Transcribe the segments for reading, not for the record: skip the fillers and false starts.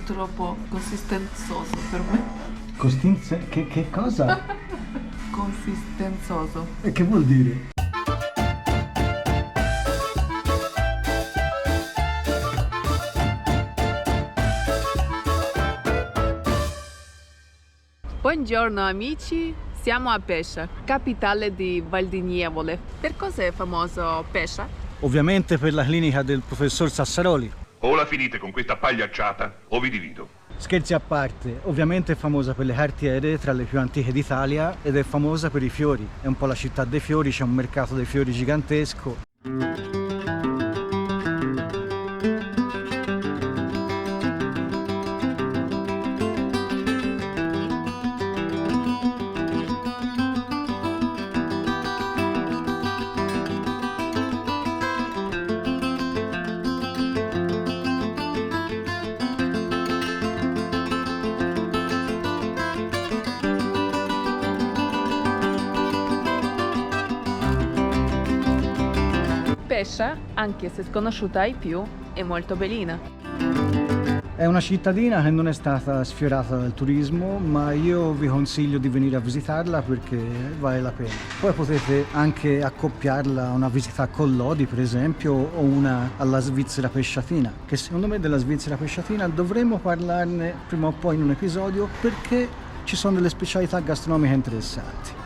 troppo consistenzoso per me. Che cosa? Consistenzoso. E che vuol dire? Buongiorno amici, siamo a Pescia, capitale di Val di Nievole. Per cosa è famoso Pescia? Ovviamente per la clinica del professor Sassaroli. O la finite con questa pagliacciata o vi divido. Scherzi a parte, ovviamente è famosa per le cartiere, tra le più antiche d'Italia, ed è famosa per i fiori. È un po' la città dei fiori, c'è un mercato dei fiori gigantesco. Pescia, anche se sconosciuta ai più, è molto bellina. È una cittadina che non è stata sfiorata dal turismo, ma io vi consiglio di venire a visitarla perché vale la pena. Poi potete anche accoppiarla a una visita a Collodi, per esempio, o una alla Svizzera Pesciatina, che secondo me della Svizzera Pesciatina dovremmo parlarne prima o poi in un episodio perché ci sono delle specialità gastronomiche interessanti.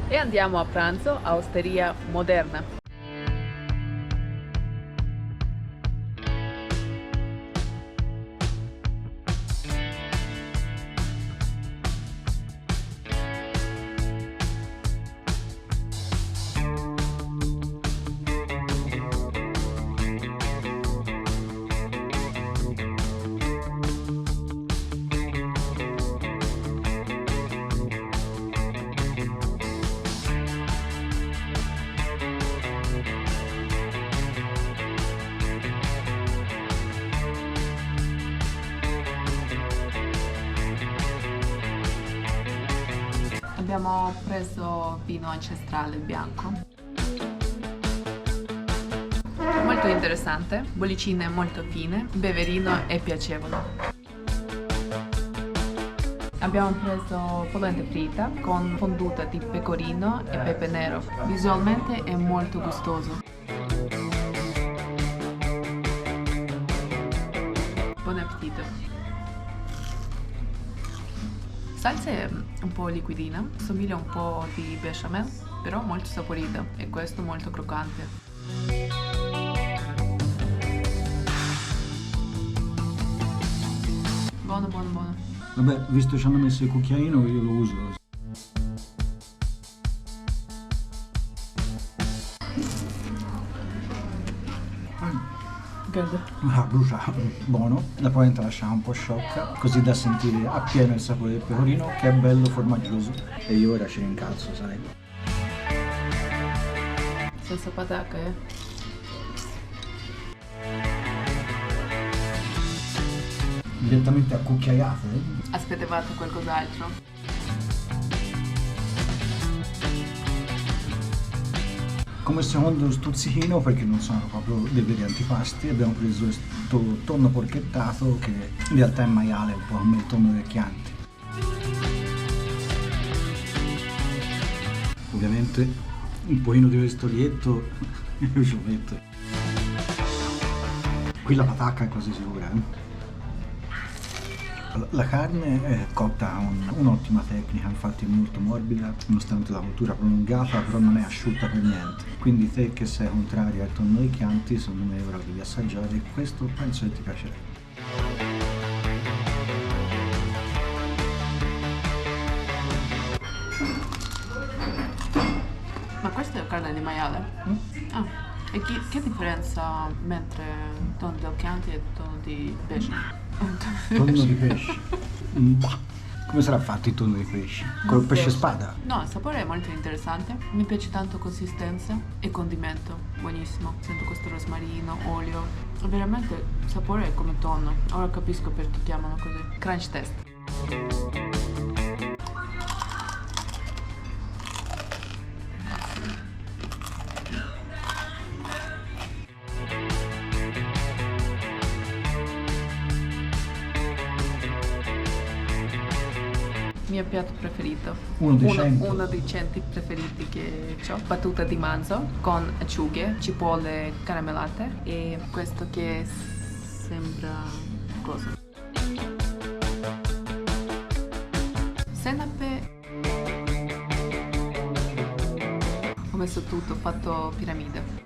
E andiamo a pranzo a Osteria Moderna. Abbiamo preso vino ancestrale bianco. Molto interessante, bollicine molto fine, beverino e piacevole. Abbiamo preso polenta fritta con fonduta di pecorino e pepe nero. Visualmente è molto gustoso. Buon appetito! Salsa è un po' liquidina, somiglia un po' di bechamel, però molto saporita e questo molto croccante. Buono, buono, buono. Vabbè, visto che ci hanno messo il cucchiaino, io lo uso. Brucia, buono. La polenta lascia un po' sciocca, così da sentire appieno il sapore del pecorino, che è bello formaggioso. E io ora ci rincalzo, sai. Senza patacca, Direttamente a cucchiaiate. Aspettavate qualcos'altro? Come secondo stuzzichino, perché non sono proprio dei veri antipasti, abbiamo preso questo tonno porchettato che in realtà è maiale, un po' come il tonno del Chianti. Ovviamente un pochino di storietto io ci metto. Qui la patacca è quasi sicura, La carne è cotta a un'ottima tecnica, infatti è molto morbida, nonostante la cottura prolungata, però non è asciutta per niente. Quindi te che sei contrario al tonno dei Chianti, secondo me ora devi assaggiare questo, penso che ti piacerà. Ma questa è carne di maiale? Ah, e che differenza mentre tonno del Chianti e tonno di pesce? Tonno di pesce. Bah. Come sarà fatto il tonno di pesce? Col pesce spada? No, il sapore è molto interessante. Mi piace tanto consistenza e condimento. Buonissimo. Sento questo rosmarino, olio. Veramente il sapore è come tonno. Ora capisco perché chiamano così. Crunch test. mio piatto preferito. Uno dei 100. Uno dei 100 preferiti che ho. Battuta di manzo con acciughe, cipolle caramellate e questo che sembra cosa? Senape. Ho messo tutto, ho fatto piramide.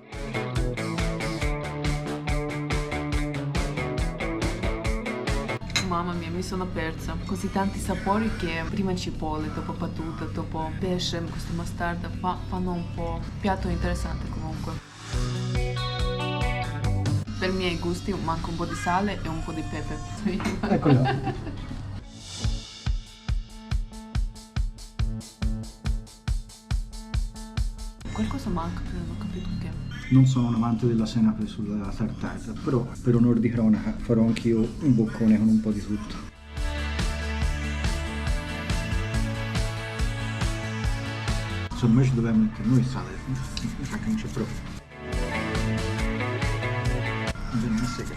Mamma mia, mi sono persa. Così tanti sapori che prima cipolle, dopo battuta, dopo pesce, questa mostarda fanno un po' piatto interessante comunque. Per i miei gusti manca un po' di sale e un po' di pepe. Ecco là. Qualcosa manca, però non ho capito che. Non sono un amante della senape sulla tartare, però per onor di cronaca farò anch'io un boccone con un po' di tutto. Insomma, invece dobbiamo mettere noi il sale, mi sa che non c'è proprio. Bene, messa che.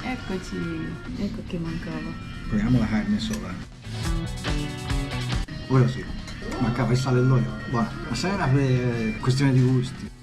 Eccoci, ecco che mancava. Proviamo la carne sola. Ora sì, mancava il sale e l'olio. Buona, la senape è questione di gusti.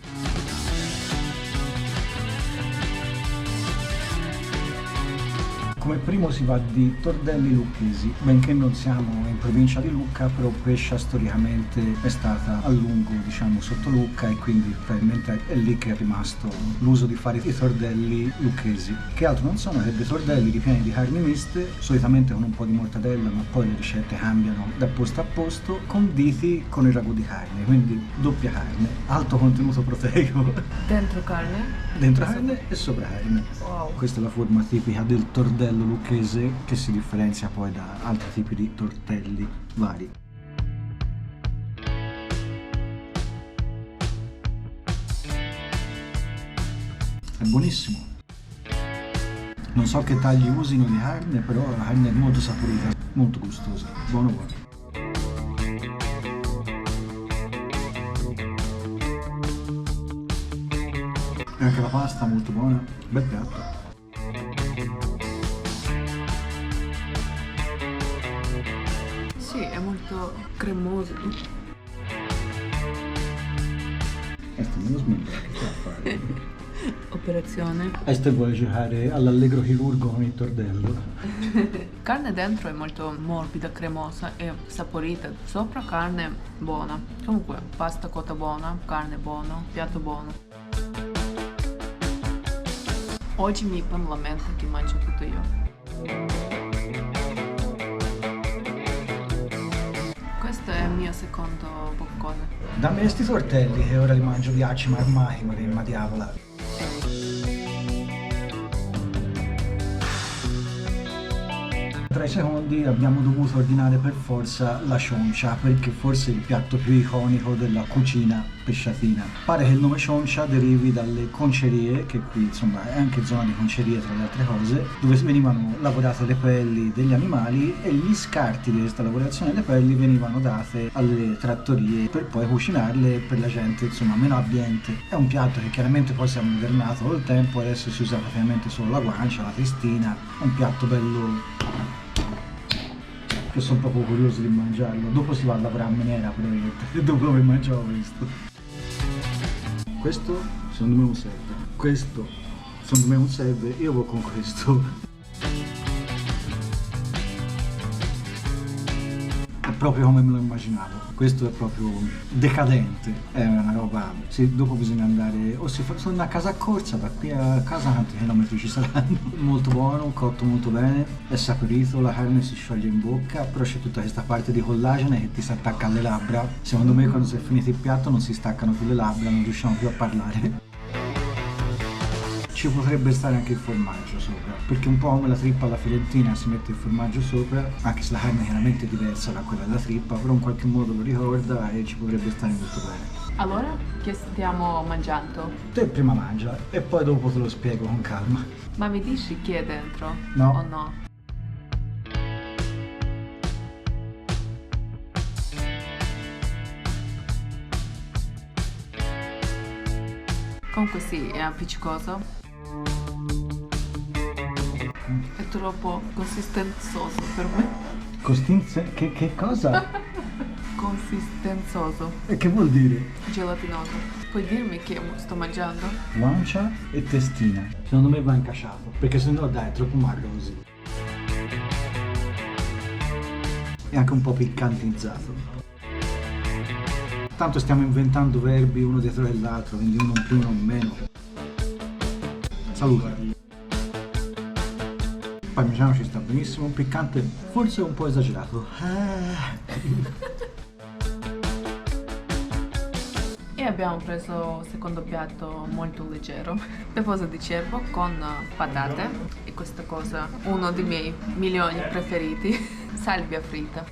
Come primo si va di tordelli lucchesi, benché non siamo in provincia di Lucca, però Pescia storicamente è stata a lungo, diciamo, sotto Lucca e quindi probabilmente è lì che è rimasto l'uso di fare i tordelli lucchesi, che altro non sono che dei tordelli ripieni di carni miste, solitamente con un po' di mortadella, ma poi le ricette cambiano da posto a posto, conditi con il ragù di carne, quindi doppia carne, alto contenuto proteico. Dentro carne? Dentro carne e sopra carne. Wow. Questa è la forma tipica del tordello lucchese che si differenzia poi da altri tipi di tortelli vari. È buonissimo. Non so che tagli usino di carne, però la carne è molto saporita, molto gustosa. Buono buono. E anche la pasta molto buona, bel piatto. Sì, è molto cremoso. Sto me lo smentire, che sta a fare? Operazione. Este vuole giocare all'allegro chirurgo con il tordello. Carne dentro è molto morbida, cremosa e saporita. Sopra carne buona. Comunque, pasta cotta buona, carne buona, piatto buono. Oggi mi fanno la mente che mangio tutto io. Questo è il mio secondo boccone. Dammi questi tortelli che ora li mangio ghiacci marmai, ma diavola. Tra i secondi abbiamo dovuto ordinare per forza la cioncia, perché forse è il piatto più iconico della cucina pesciatina. Pare che il nome cioncia derivi dalle concerie, che qui insomma è anche zona di concerie tra le altre cose, dove venivano lavorate le pelli degli animali e gli scarti di questa lavorazione delle pelli venivano date alle trattorie per poi cucinarle per la gente insomma meno abbiente. È un piatto che chiaramente poi si è modernato col tempo, adesso si usa praticamente solo la guancia, la testina, è un piatto bello che sono proprio curioso di mangiarlo. Dopo si va a lavorare a miniera probabilmente, dopo che mangiavo questo. Questo secondo me non serve. Questo secondo me non serve, io vado con questo. È proprio come me lo immaginavo. Questo è proprio decadente, è una roba, sì, dopo bisogna andare, o si fa, sono a casa a corsa, da qui a casa quanti chilometri ci saranno. Molto buono, cotto molto bene, è saporito, la carne si scioglie in bocca, però c'è tutta questa parte di collagene che ti si attacca alle labbra. Secondo me quando si è finito il piatto non si staccano più le labbra, non riusciamo più a parlare. Ci potrebbe stare anche il formaggio sopra, perché un po' come la trippa alla fiorentina si mette il formaggio sopra, anche se la carne è chiaramente diversa da quella della trippa, però in qualche modo lo ricorda e ci potrebbe stare molto bene. Allora, che stiamo mangiando? Te prima mangia e poi dopo te lo spiego con calma. Ma mi dici che è dentro? No. O no? Comunque sì, è appiccicoso. È troppo consistenzoso per me. Che cosa? Consistenzoso, E che vuol dire? gelatinoso. Puoi dirmi che sto mangiando? Guancia e testina. Secondo me va incasciato, perché sennò dai, è troppo magro così. E anche un po' piccantizzato. Tanto stiamo inventando verbi uno dietro l'altro, quindi uno in più, uno in meno. Salute. Il parmigiano ci sta benissimo, un piccante forse un po' esagerato. E abbiamo preso il secondo piatto molto leggero, peposo di cervo con patate e questa cosa, uno dei miei milioni preferiti, salvia fritta.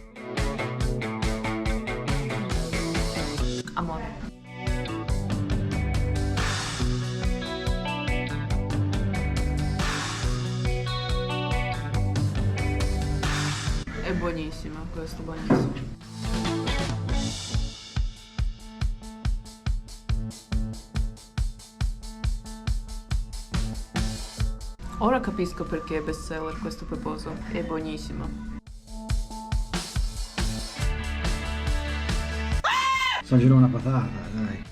Amore. È buonissimo, questo è buonissimo. Ora capisco perché è best seller questo peposo, è buonissimo. Sto girando una patata, dai.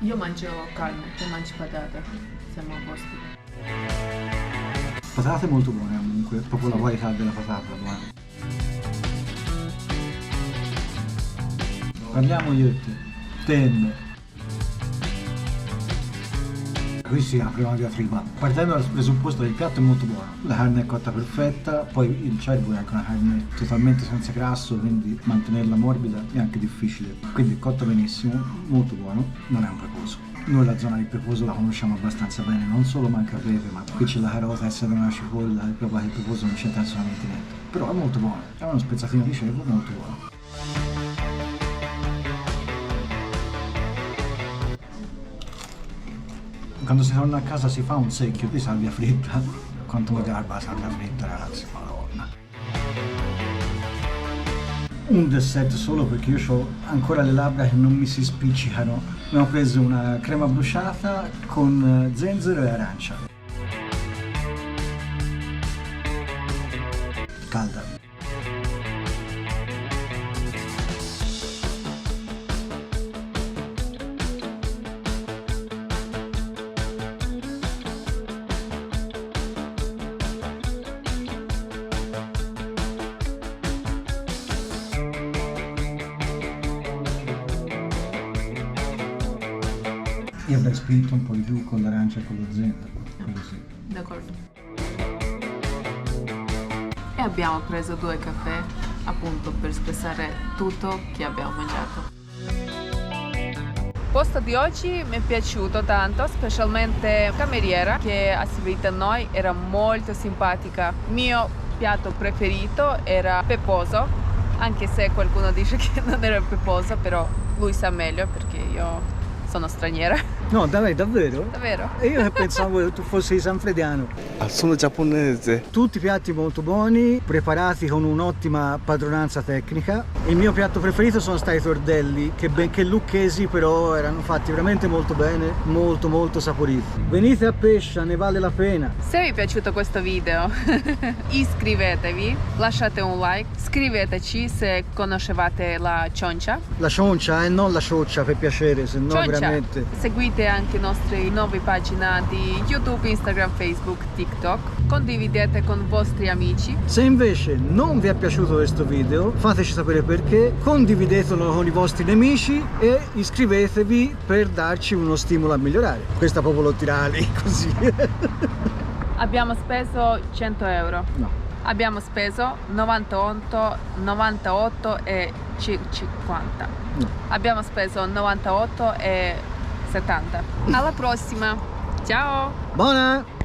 Io mangio carne, tu mangi patate, siamo a posto. Patate molto buone comunque, proprio la qualità della patata, buona. Parliamo io e te. Ten. Qui si apre una diatriba. Partendo dal presupposto che il piatto è molto buono, la carne è cotta perfetta, poi il cervo è anche una carne totalmente senza grasso, quindi mantenerla morbida è anche difficile. Quindi è cotta benissimo, molto buono, non è un peposo. Noi la zona di peposo la conosciamo abbastanza bene, non solo manca pepe, ma qui c'è la carota, essere una cipolla, il peposo non c'entra assolutamente niente. Però è molto buono, è uno spezzatino di cervo molto buono. Quando si torna a casa si fa un secchio di salvia fritta. Quanto mi garba la salvia fritta, ragazzi, madonna. Un dessert solo perché io ho ancora le labbra che non mi si spiccicano. Abbiamo preso una crema bruciata con zenzero e arancia. Calda. Io avrei spinto un po' di più con l'arancia e con lo zenzero, quello sì. D'accordo. E abbiamo preso 2 caffè, appunto per spessare tutto che abbiamo mangiato. Il posto di oggi mi è piaciuto tanto, specialmente la cameriera che ha servito a noi, era molto simpatica. Il mio piatto preferito era peposo, anche se qualcuno dice che non era peposo, però lui sa meglio perché io sono straniera. No, dai, davvero? Davvero? E io che pensavo che tu fossi sanfrediano. Sono giapponese. Tutti piatti molto buoni, preparati con un'ottima padronanza tecnica. Il mio piatto preferito sono stati i tordelli, che benché lucchesi però erano fatti veramente molto bene, molto molto saporiti. Venite a Pescia, ne vale la pena. Se vi è piaciuto questo video iscrivetevi, lasciate un like, scriveteci se conoscevate la cioncia. La cioncia, non la cioccia, per piacere, se no Cioncia. veramente. Seguite anche le nostre nuove pagine di YouTube, Instagram, Facebook, TikTok. Condividete con i vostri amici. Se invece non vi è piaciuto questo video, fateci sapere perché, condividetelo con i vostri nemici e iscrivetevi per darci uno stimolo a migliorare. Questa proprio lo tirare così. Abbiamo speso 100 euro. No. Abbiamo speso 98 e 50. No. Abbiamo speso 98 e 70. Alla prossima. Ciao! Buona!